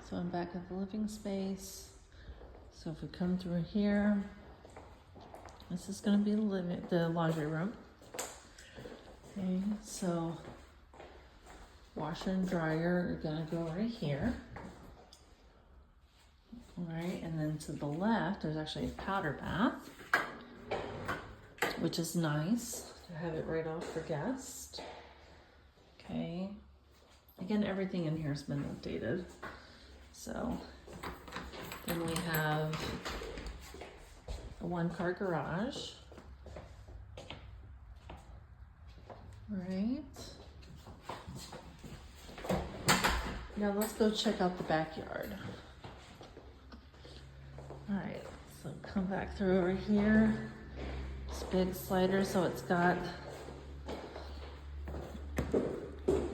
So I'm back at the living space. So if we come through here, this is going to be the laundry room. Okay, so washer and dryer are going to go right here. All right, and then to the left, there's actually a powder bath, which is nice to have it right off for guests. Okay, again, everything in here has been updated. So then we have a one-car garage. Right. Now let's go check out the backyard. All right, so come back through over here. This big slider, so it's got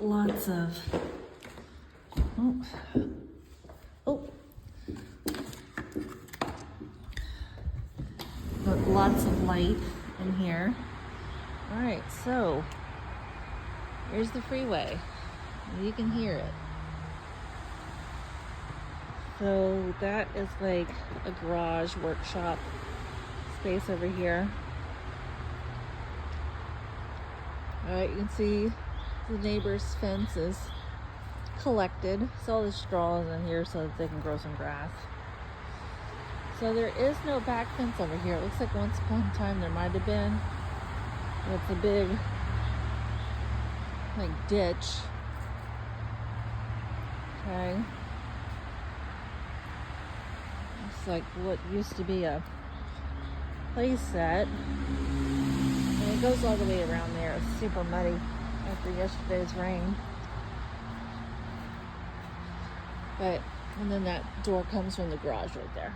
lots of, lots of light in here. All right, so here's the freeway. You can hear it. So that is like a garage workshop space over here. All right, you can see the neighbor's fence is collected. So all the straw is in here so that they can grow some grass. So there is no back fence over here. It looks like once upon a time there might have been. It's a big like ditch. Okay. It's like what used to be a play set. And it goes all the way around there. It's super muddy after yesterday's rain. And then that door comes from the garage right there.